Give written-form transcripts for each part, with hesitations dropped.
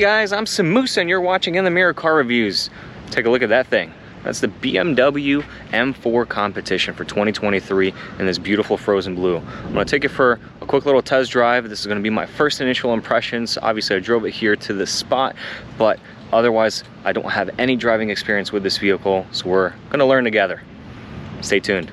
guys, I'm Samusa and you're watching In the Mirror Car Reviews. Take a look at that thing. That's the BMW M4 Competition for 2023 in this beautiful frozen blue. I'm gonna take it for a quick little test drive. This is gonna be my first initial impressions. Obviously I drove it here to this spot, but otherwise I don't have any driving experience with this vehicle, so we're gonna learn together. Stay tuned.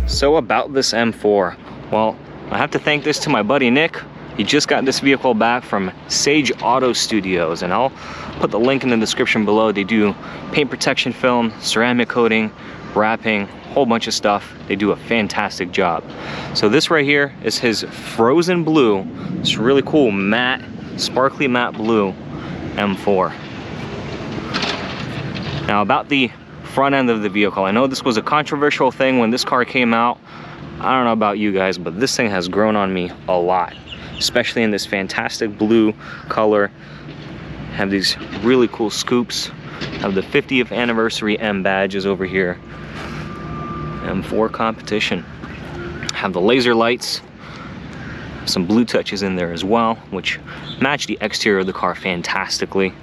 So about this M4, well, I have to thank this to my buddy Nick. He just got this vehicle back from Sage Auto Studios, and I'll put the link in the description below. They do paint protection film, ceramic coating, wrapping, whole bunch of stuff. They do a fantastic job. So this right here is his frozen blue. It's really cool matte, sparkly matte blue M4. Now about the front end of the vehicle, I know this was a controversial thing when this car came out. I don't know about you guys, but this thing has grown on me a lot, especially in this fantastic blue color. Have these really cool scoops. Have the 50th anniversary M badges over here. M4 Competition. Have the laser lights. Some blue touches in there as well, which match the exterior of the car fantastically.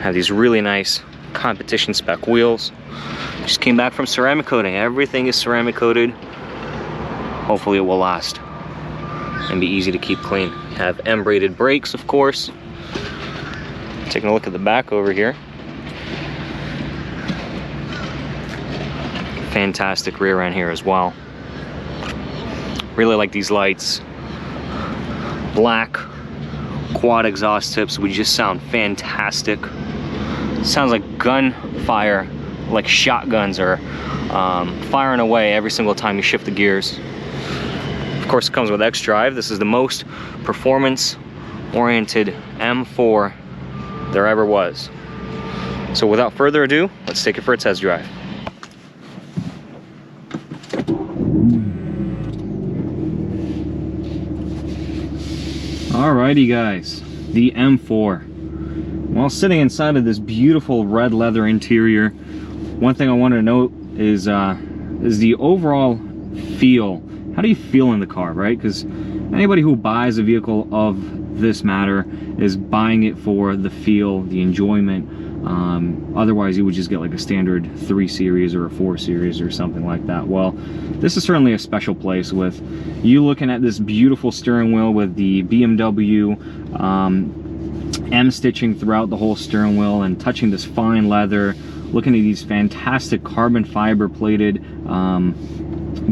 Have these really nice competition spec wheels. Just came back from ceramic coating. Everything is ceramic coated. Hopefully it will last and be easy to keep clean. Have M-braided brakes, of course. Taking a look at the back over here. Fantastic rear end here as well. Really like these lights. Black quad exhaust tips would just sound fantastic. Sounds like gunfire, like shotguns are firing away every single time you shift the gears. Of course, it comes with X-Drive. This is the most performance-oriented M4 there ever was. So without further ado, let's take it for a test drive. Alrighty guys, the M4. While sitting inside of this beautiful red leather interior, one thing I wanted to note is the overall feel. How do you feel in the car, right? Because anybody who buys a vehicle of this matter is buying it for the feel, the enjoyment. Otherwise, you would just get like a standard 3 Series or a 4 Series or something like that. Well, this is certainly a special place with you looking at this beautiful steering wheel with the BMW M stitching throughout the whole steering wheel and touching this fine leather, looking at these fantastic carbon fiber plated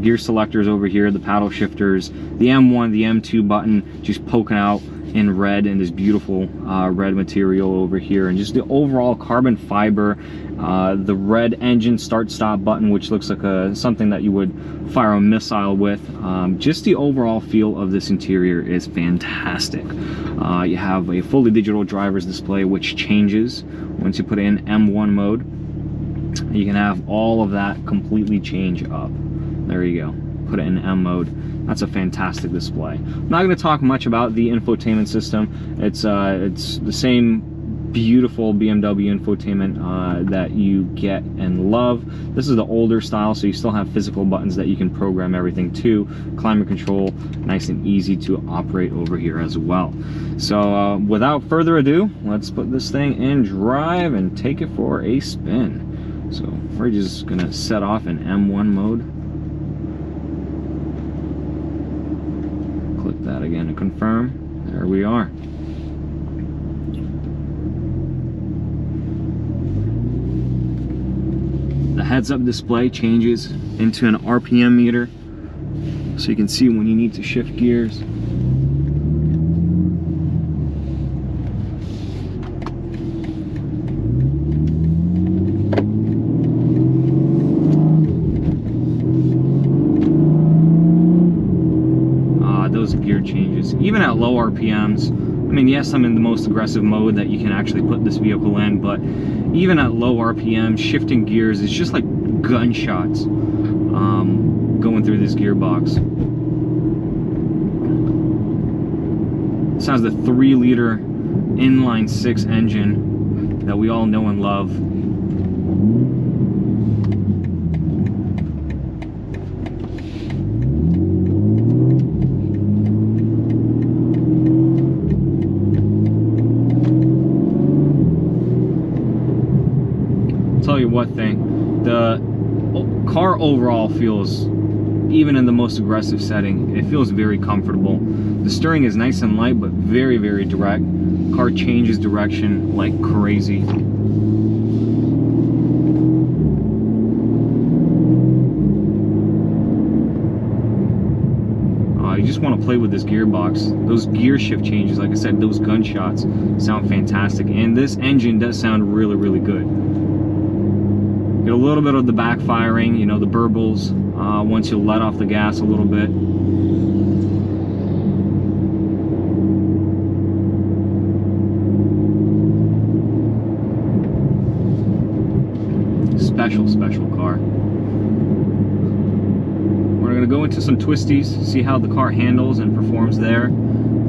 gear selectors over here, the paddle shifters, the M1, the M2 button just poking out in red in this beautiful red material over here, and just the overall carbon fiber, the red engine start stop button, which looks like something that you would fire a missile with. Just the overall feel of this interior is fantastic. You have a fully digital driver's display which changes once you put in M1 mode. You can have all of that completely change up. There you go, put it in M mode. That's a fantastic display. I'm not going to talk much about the infotainment system. It's the same beautiful BMW infotainment that you get and love. This is the older style, so you still have physical buttons that you can program everything to. Climate control, nice and easy to operate over here as well. So without further ado, let's put this thing in drive and take it for a spin. So we're just gonna set off in M1 mode. Click that again to confirm. There we are. The heads-up display changes into an RPM meter, so you can see when you need to shift gears. Those gear changes, even at low RPMs. I mean, yes, I'm in the most aggressive mode that you can actually put this vehicle in, but even at low RPM, shifting gears is just like gunshots going through this gearbox. This has the 3-liter inline 6 engine that we all know and love. what thing. The car overall feels, even in the most aggressive setting, it feels very comfortable. The steering is nice and light, but very, very direct. Car changes direction like crazy. You just want to play with this gearbox. Those gear shift changes, like I said, those gunshots sound fantastic. And this engine does sound really, really good. Get a little bit of the backfiring, you know, the burbles, once you let off the gas a little bit. Special car. We're going to go into some twisties, see how the car handles and performs there.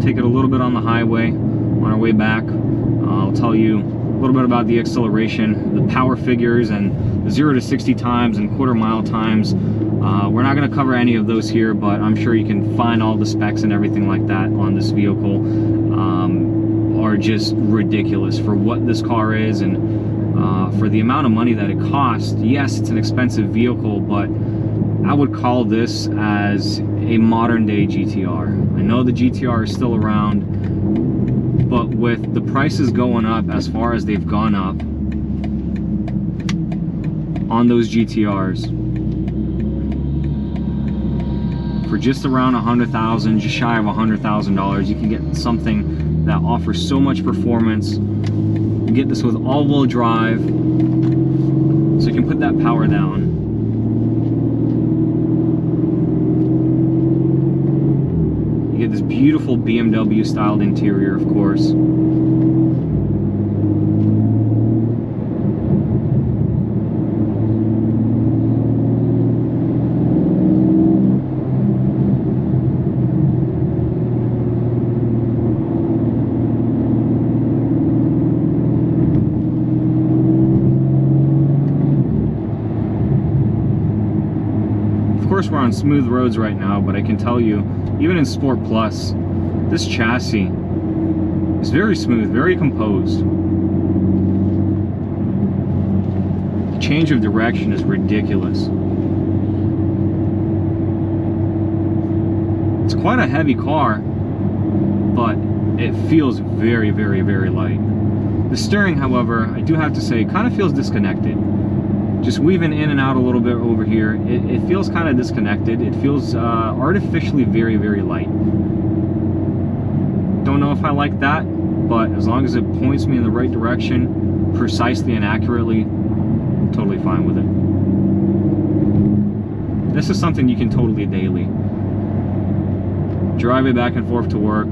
Take it a little bit on the highway on our way back. I'll tell you a little bit about the acceleration, the power figures, and the 0 to 60 times and quarter-mile times. We're not going to cover any of those here, but I'm sure you can find all the specs and everything like that on this vehicle. Are just ridiculous for what this car is, and for the amount of money that it costs. Yes, it's an expensive vehicle, but I would call this as a modern day GTR. I know the GTR is still around, but with the prices going up as far as they've gone up on those GTRs, for just around $100,000, just shy of $100,000, you can get something that offers so much performance. You get this with all-wheel drive, so you can put that power down. You get this beautiful BMW styled interior, of course. Of course, we're on smooth roads right now, but I can tell you, even in Sport Plus, this chassis is very smooth, very composed. The change of direction is ridiculous. It's quite a heavy car, but it feels very, very, very light. The steering, however, I do have to say, kind of feels disconnected. Just weaving in and out a little bit over here, it feels kind of disconnected. It feels artificially very, very light. Don't know if I like that, but as long as it points me in the right direction, precisely and accurately, I'm totally fine with it. This is something you can totally daily. Drive it back and forth to work,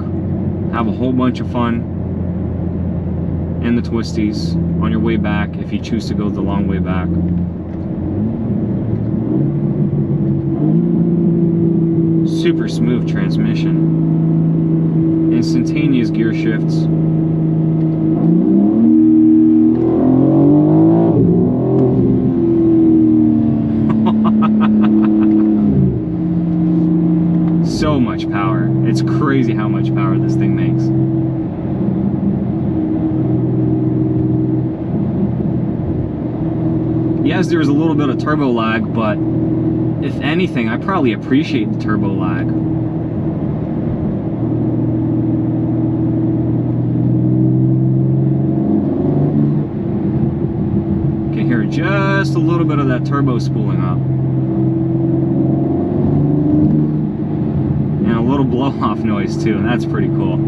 have a whole bunch of fun in the twisties on your way back if you choose to go the long way back. Super smooth transmission, instantaneous gear shifts. So much power. It's crazy how much power this thing makes. Yes, there's a little bit of turbo lag, but if anything, I probably appreciate the turbo lag. You can hear just a little bit of that turbo spooling up. And a little blow-off noise too, and that's pretty cool.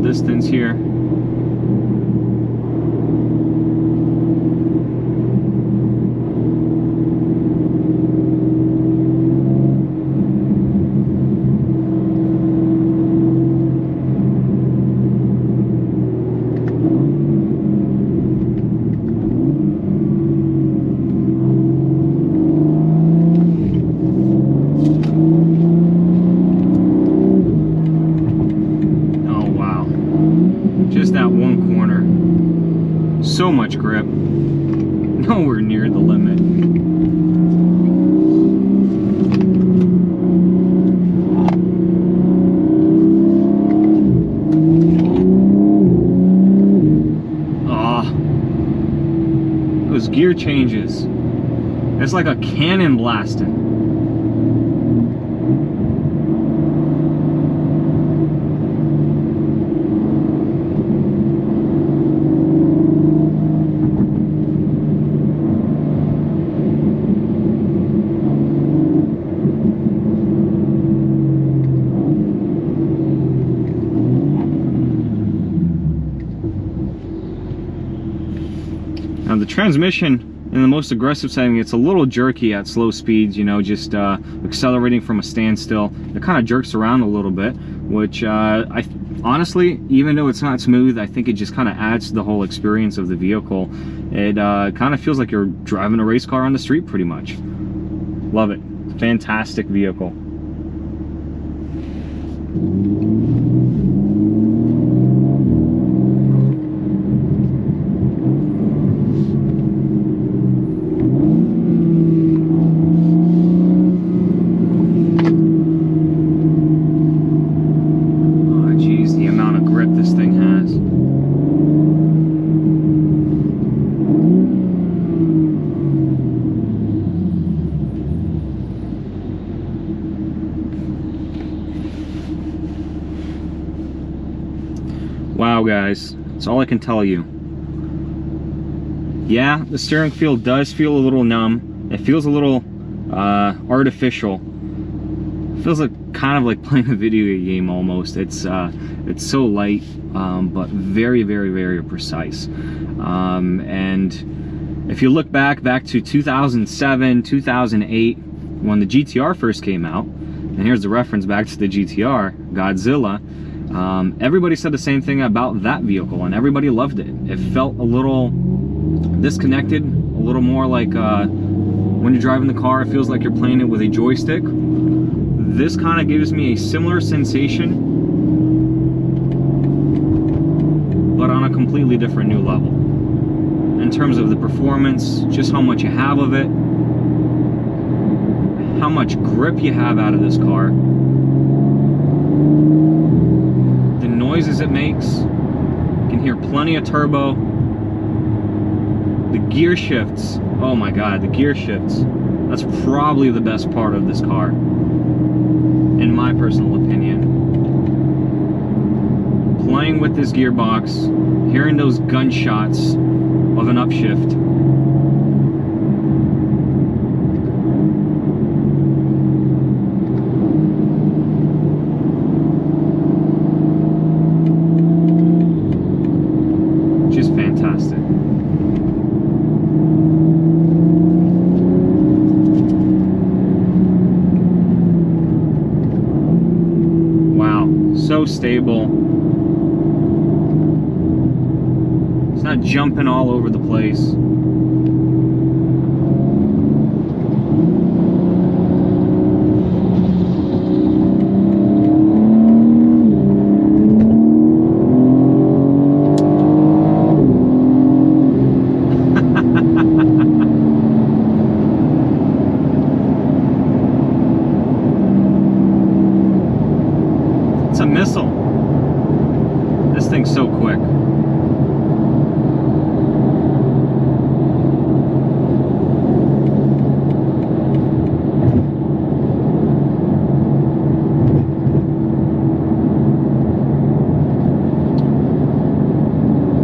Distance here. much grip. Nowhere near the limit. Those gear changes, it's like a cannon blasting. Now the transmission in the most aggressive setting, it's a little jerky at slow speeds, you know, just accelerating from a standstill. It kind of jerks around a little bit, which I honestly, even though it's not smooth, I think it just kind of adds to the whole experience of the vehicle. It kind of feels like you're driving a race car on the street pretty much. Love it. Fantastic vehicle. Wow, guys, that's all I can tell you. Yeah, the steering feel does feel a little numb. It feels a little artificial. It feels like kind of like playing a video game almost. It's so light, but very, very, very precise. And if you look back to 2007, 2008, when the GTR first came out, and here's the reference back to the GTR, Godzilla. Everybody said the same thing about that vehicle, and everybody loved it. It felt a little disconnected, a little more like when you're driving the car, it feels like you're playing it with a joystick. This kind of gives me a similar sensation, but on a completely different new level. In terms of the performance, just how much you have of it, how much grip you have out of this car, the noises it makes. You can hear plenty of turbo. The gear shifts, oh my god, the gear shifts. That's probably the best part of this car, in my personal opinion. Playing with this gearbox, hearing those gunshots of an upshift. Just fantastic. Wow, so stable. It's not jumping all over the place. It's a missile. This thing's so quick.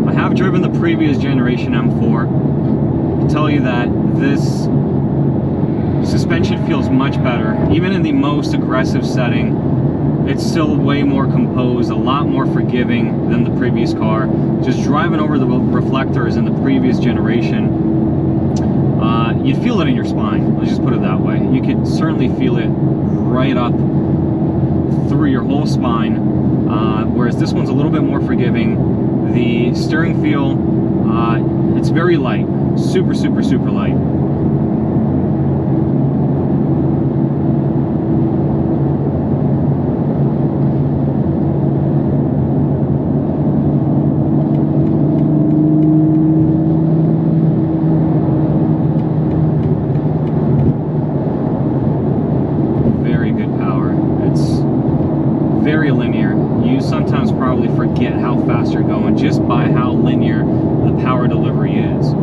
I have driven the previous generation M4. I can tell you that this suspension feels much better. Even in the most aggressive setting, it's still way more composed, a lot more forgiving than the previous car. Just driving over the reflectors in the previous generation, you'd feel it in your spine. Let's just put it that way. You could certainly feel it right up through your whole spine, whereas this one's a little bit more forgiving. The steering feel, it's very light, super, super, super light. sometimes probably forget how fast you're going just by how linear the power delivery is.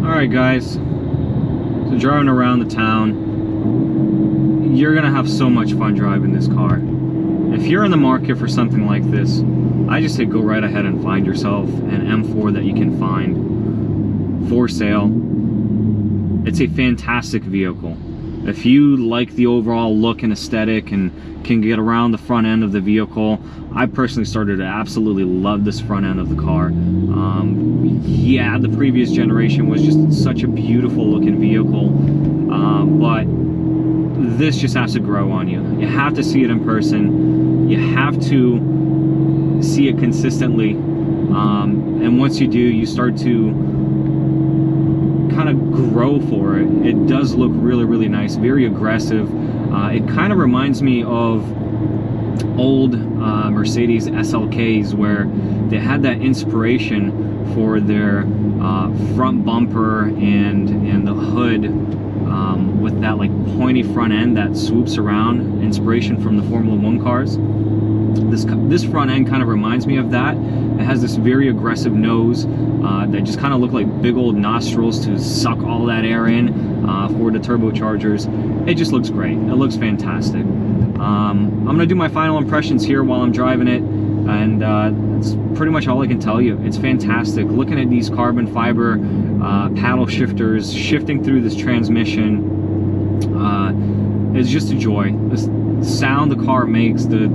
Alright guys, so driving around the town, you're gonna have so much fun driving this car. If you're in the market for something like this, I just say go right ahead and find yourself an M4 that you can find for sale. It's a fantastic vehicle. If you like the overall look and aesthetic and can get around the front end of the vehicle, I personally started to absolutely love this front end of the car. Yeah, the previous generation was just such a beautiful looking vehicle, but this just has to grow on you. You have to see it in person. You have to see it consistently, and once you do, you start to kind of grow for it. It does look really, really nice, very aggressive. It kind of reminds me of old Mercedes SLKs, where they had that inspiration for their front bumper and the hood with that like pointy front end that swoops around, inspiration from the Formula 1 cars. This front end kind of reminds me of that. It has this very aggressive nose that just kind of look like big old nostrils to suck all that air in for the turbochargers. It just looks great. It looks fantastic. I'm gonna do my final impressions here while I'm driving it, and that's pretty much all I can tell you. It's fantastic. Looking at these carbon fiber paddle shifters shifting through this transmission, it's just a joy. This sound the car makes, the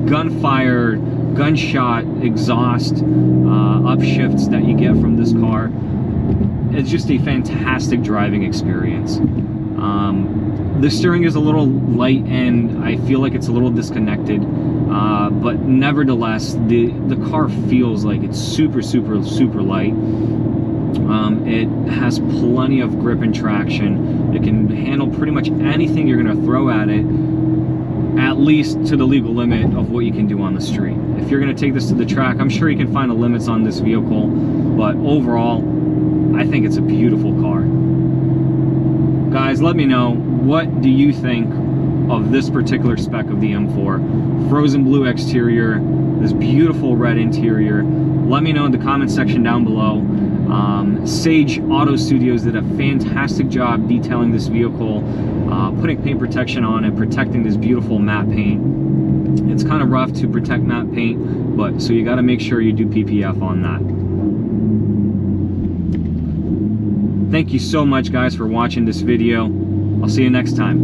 gunfire, gunshot exhaust upshifts that you get from this car, it's just a fantastic driving experience. The steering is a little light and I feel like it's a little disconnected, but nevertheless the car feels like it's super light. It has plenty of grip and traction. It can handle pretty much anything you're going to throw at it, at least to the legal limit of what you can do on the street. If you're going to take this to the track, I'm sure you can find the limits on this vehicle, but overall I think it's a beautiful car. Guys, let me know, what do you think of this particular spec of the M4? Frozen blue exterior, this beautiful red interior. Let me know in the comment section down below. Sage Auto Studios did a fantastic job detailing this vehicle, putting paint protection on it, protecting this beautiful matte paint. It's kind of rough to protect matte paint, but so you got to make sure you do PPF on that. Thank you so much guys for watching this video. I'll see you next time.